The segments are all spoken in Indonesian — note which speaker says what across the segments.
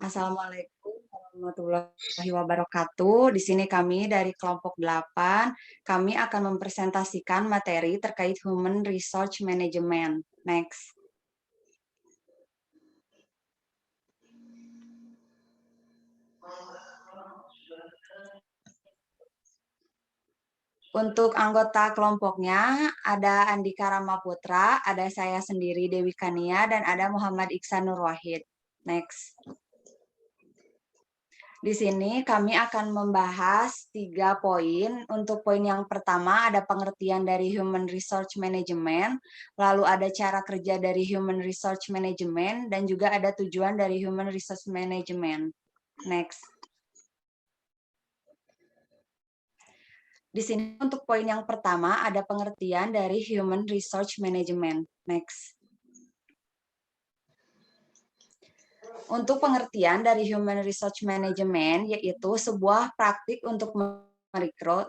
Speaker 1: Assalamualaikum warahmatullahi wabarakatuh. Di sini kami dari kelompok 8, kami akan mempresentasikan materi terkait Human Resource Management. Next. Untuk anggota kelompoknya, ada Andika Ramaputra, ada saya sendiri Dewi Kania, dan ada Muhammad Iksan Nur Wahid. Next. Di sini kami akan membahas 3 poin. Untuk poin yang pertama ada pengertian dari Human Resource Management, lalu ada cara kerja dari Human Resource Management, dan juga ada tujuan dari Human Resource Management. Next. Di sini untuk poin yang pertama ada pengertian dari Human Resource Management. Next. Untuk pengertian dari Human Resource Management, yaitu sebuah praktik untuk merekrut,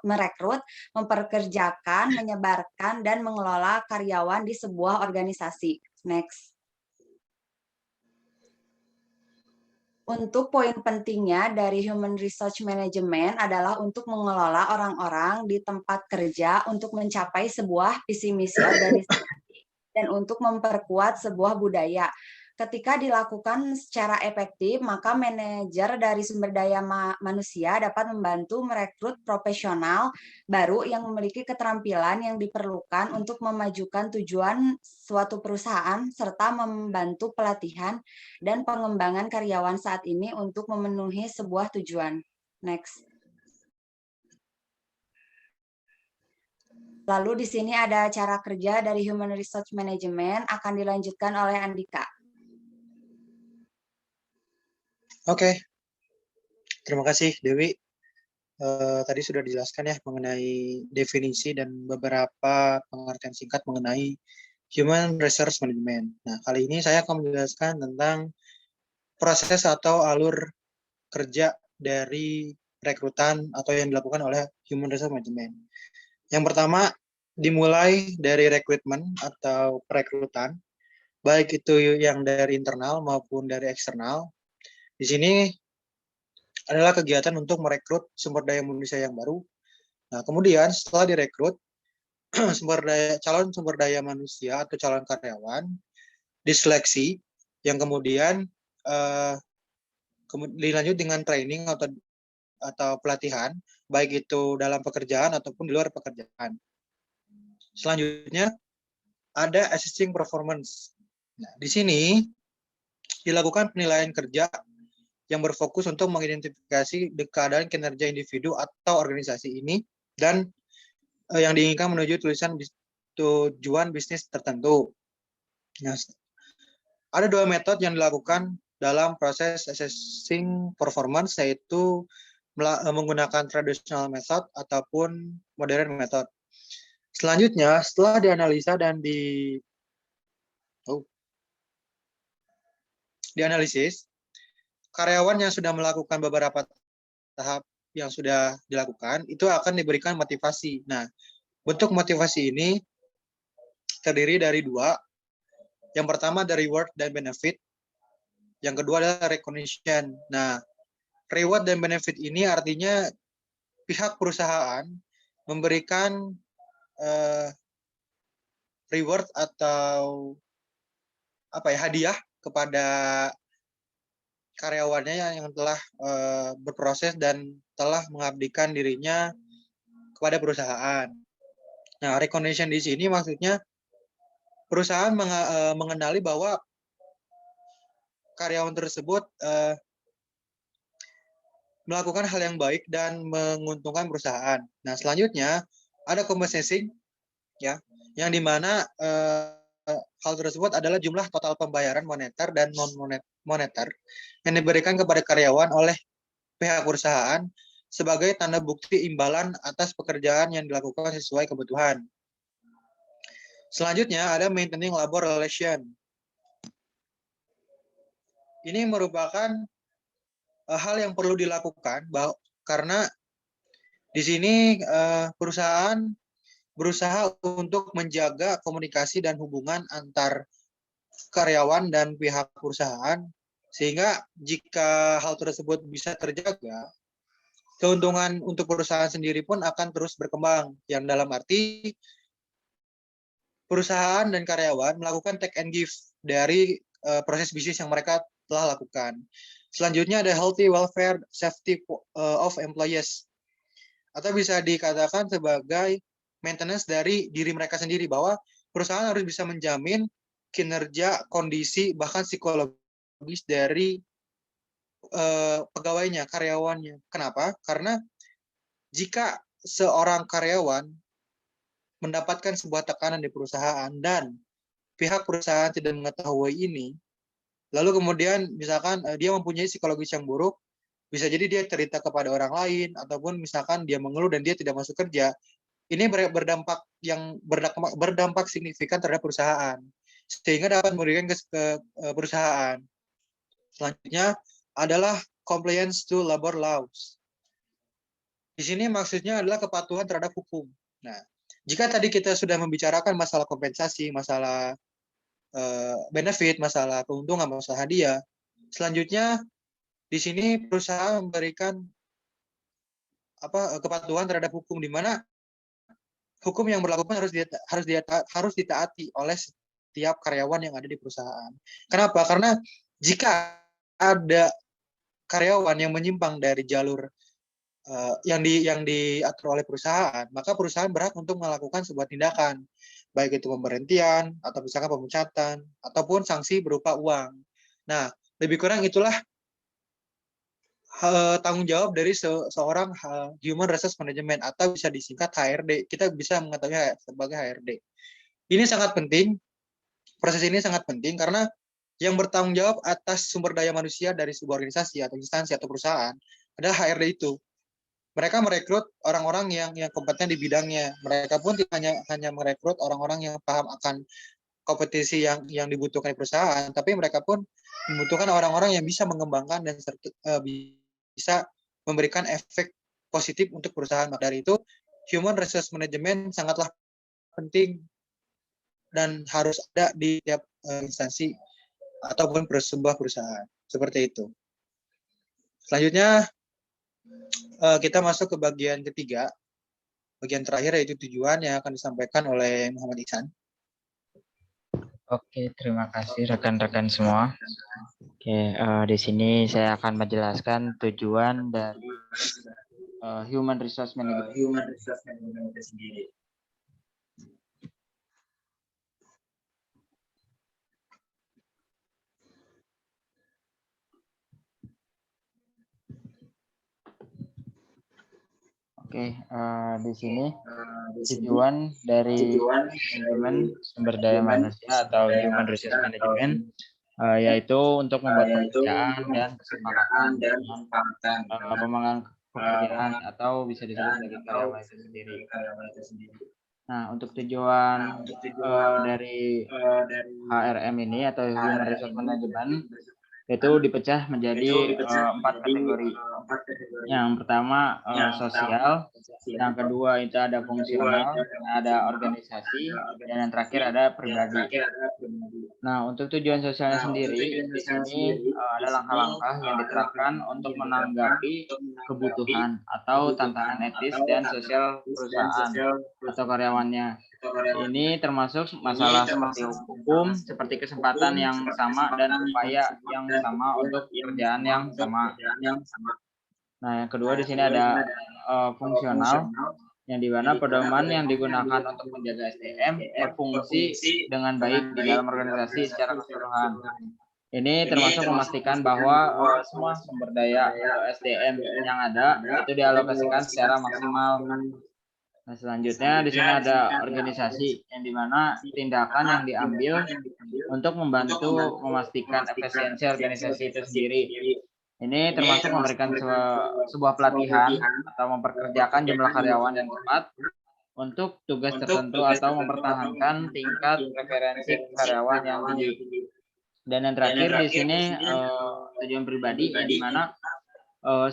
Speaker 1: memperkerjakan, menyebarkan, dan mengelola karyawan di sebuah organisasi. Next. Untuk poin pentingnya dari Human Resource Management adalah untuk mengelola orang-orang di tempat kerja untuk mencapai sebuah visi misi organisasi dan untuk memperkuat sebuah budaya. Ketika dilakukan secara efektif, maka manajer dari sumber daya manusia dapat membantu merekrut profesional baru yang memiliki keterampilan yang diperlukan untuk memajukan tujuan suatu perusahaan serta membantu pelatihan dan pengembangan karyawan saat ini untuk memenuhi sebuah tujuan. Next. Lalu di sini ada cara kerja dari Human Resource Management akan dilanjutkan oleh Andika.
Speaker 2: Oke, terima kasih Dewi. Tadi sudah dijelaskan ya mengenai definisi dan beberapa pengertian singkat mengenai Human Resource Management. Nah, kali ini saya akan menjelaskan tentang proses atau alur kerja dari rekrutan atau yang dilakukan oleh Human Resource Management. Yang pertama, dimulai dari rekrutmen atau perekrutan, baik itu yang dari internal maupun dari eksternal. Di sini adalah kegiatan untuk merekrut sumber daya manusia yang baru. Nah, kemudian setelah direkrut, calon sumber daya manusia atau calon karyawan diseleksi, yang kemudian dilanjut dengan training atau pelatihan, baik itu dalam pekerjaan ataupun di luar pekerjaan. Selanjutnya, ada assessing performance. Nah, di sini dilakukan penilaian kerja yang berfokus untuk mengidentifikasi keadaan kinerja individu atau organisasi ini dan yang diinginkan menuju tujuan bisnis tertentu. Nah, ada 2 metode yang dilakukan dalam proses assessing performance, yaitu menggunakan traditional method ataupun modern method. Selanjutnya, setelah dianalisa dan dianalisis, karyawan yang sudah melakukan beberapa tahap yang sudah dilakukan, itu akan diberikan motivasi. Nah, bentuk motivasi ini terdiri dari 2. Yang pertama dari reward dan benefit. Yang kedua adalah recognition. Nah, reward dan benefit ini artinya pihak perusahaan memberikan reward atau hadiah kepada karyawannya yang telah berproses dan telah mengabdikan dirinya kepada perusahaan. Nah, recognition di sini maksudnya perusahaan mengenali bahwa karyawan tersebut melakukan hal yang baik dan menguntungkan perusahaan. Nah, selanjutnya ada compensation, ya, yang dimana hal tersebut adalah jumlah total pembayaran moneter dan non moneter yang diberikan kepada karyawan oleh pihak perusahaan sebagai tanda bukti imbalan atas pekerjaan yang dilakukan sesuai kebutuhan. Selanjutnya ada maintaining labor relation. Ini merupakan hal yang perlu dilakukan karena di sini perusahaan berusaha untuk menjaga komunikasi dan hubungan antar karyawan dan pihak perusahaan Sehingga jika hal tersebut bisa terjaga, keuntungan untuk perusahaan sendiri pun akan terus berkembang. Yang dalam arti perusahaan dan karyawan melakukan take and give dari proses bisnis yang mereka telah lakukan. Selanjutnya ada healthy welfare safety of employees, atau bisa dikatakan sebagai maintenance dari diri mereka sendiri, bahwa perusahaan harus bisa menjamin kinerja, kondisi, bahkan psikologis dari pegawainya, karyawannya. Kenapa? Karena jika seorang karyawan mendapatkan sebuah tekanan di perusahaan dan pihak perusahaan tidak mengetahui ini, lalu kemudian misalkan dia mempunyai psikologis yang buruk, bisa jadi dia cerita kepada orang lain, ataupun misalkan dia mengeluh dan dia tidak masuk kerja, ini berdampak signifikan terhadap perusahaan, sehingga dapat memberikan ke perusahaan. Selanjutnya adalah compliance to labor laws. Di sini maksudnya adalah kepatuhan terhadap hukum. Nah, jika tadi kita sudah membicarakan masalah kompensasi, masalah benefit, masalah keuntungan, masalah hadiah, selanjutnya di sini perusahaan memberikan kepatuhan terhadap hukum, di mana hukum yang berlaku harus ditaati oleh setiap karyawan yang ada di perusahaan. Kenapa? Karena jika ada karyawan yang menyimpang dari jalur yang diatur oleh perusahaan, maka perusahaan berhak untuk melakukan sebuah tindakan, baik itu pemberhentian, atau misalkan pemecatan, ataupun sanksi berupa uang. Nah, lebih kurang itulah tanggung jawab dari seorang Human Resource Management, atau bisa disingkat HRD. Kita bisa mengetahui sebagai HRD. Ini sangat penting, proses ini sangat penting karena yang bertanggung jawab atas sumber daya manusia dari sebuah organisasi atau instansi atau perusahaan adalah HRD itu. Mereka merekrut orang-orang yang kompeten di bidangnya. Mereka pun tidak hanya merekrut orang-orang yang paham akan kompetisi yang dibutuhkan di perusahaan, tapi mereka pun membutuhkan orang-orang yang bisa mengembangkan dan bisa memberikan efek positif untuk perusahaan. Maka dari itu, Human Resource Management sangatlah penting dan harus ada di tiap instansi ataupun sebuah perusahaan. Seperti itu. Selanjutnya, kita masuk ke bagian ketiga, bagian terakhir, yaitu tujuan, yang akan disampaikan oleh Muhammad Ihsan.
Speaker 3: Oke, terima kasih rekan-rekan semua. Oke, di sini saya akan menjelaskan tujuan dari Human Resource Management sendiri. Oke, di sini tujuan dari manajemen sumber daya manusia atau Human Resource Management yaitu untuk membuat pekerjaan dan kesepakatan pemandangan pekerjaan atau bisa disebut sebagai karyawan itu sendiri. Nah, untuk tujuan dari HRM ini atau Human Resource Management itu dipecah menjadi 4 kategori. Yang pertama sosial, yang kedua itu ada fungsional, ada organisasi, dan yang terakhir ada pribadi. Nah, untuk tujuan sosialnya sendiri, di sini ada langkah-langkah yang diterapkan untuk menanggapi kebutuhan atau tantangan etis dan sosial perusahaan atau karyawannya. Ini termasuk masalah seperti hukum, seperti kesempatan yang sama dan upaya yang sama untuk pekerjaan yang sama. Nah, yang kedua di sini ada fungsional, yang dimana pedoman yang digunakan untuk menjaga SDM berfungsi dengan baik di dalam organisasi secara keseluruhan. Ini termasuk memastikan bahwa semua sumber daya SDM yang ada itu dialokasikan secara maksimal. Nah, selanjutnya di sini ada organisasi, yang dimana tindakan yang diambil untuk membantu memastikan efisiensi organisasi itu sendiri. Ini termasuk memberikan sebuah pelatihan atau memperkerjakan jumlah karyawan yang tepat untuk tugas tertentu atau mempertahankan tingkat referensi karyawan yang tinggi. Dan yang terakhir di sini tujuan pribadi, yang dimana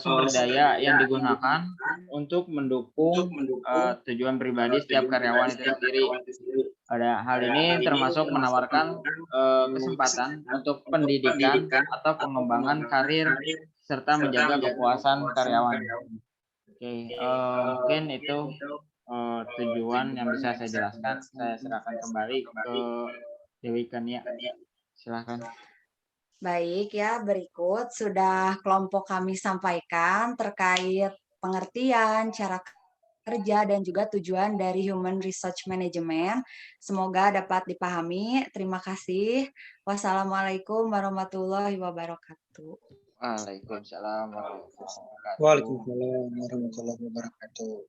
Speaker 3: sumber daya yang digunakan untuk mendukung tujuan pribadi setiap karyawan itu sendiri. Pada hal ini termasuk menawarkan kesempatan untuk pendidikan atau pengembangan karir serta menjaga kepuasan karyawan. Oke, mungkin itu tujuan yang bisa saya jelaskan. Saya serahkan kembali ke Dewi Kania. Silakan.
Speaker 1: Baik ya, berikut sudah kelompok kami sampaikan terkait pengertian, cara kerja, dan juga tujuan dari Human Resource Management. Semoga dapat dipahami. Terima kasih. Wassalamualaikum warahmatullahi wabarakatuh.
Speaker 3: Waalaikumsalam warahmatullahi wabarakatuh.
Speaker 2: Waalaikumsalam warahmatullahi wabarakatuh.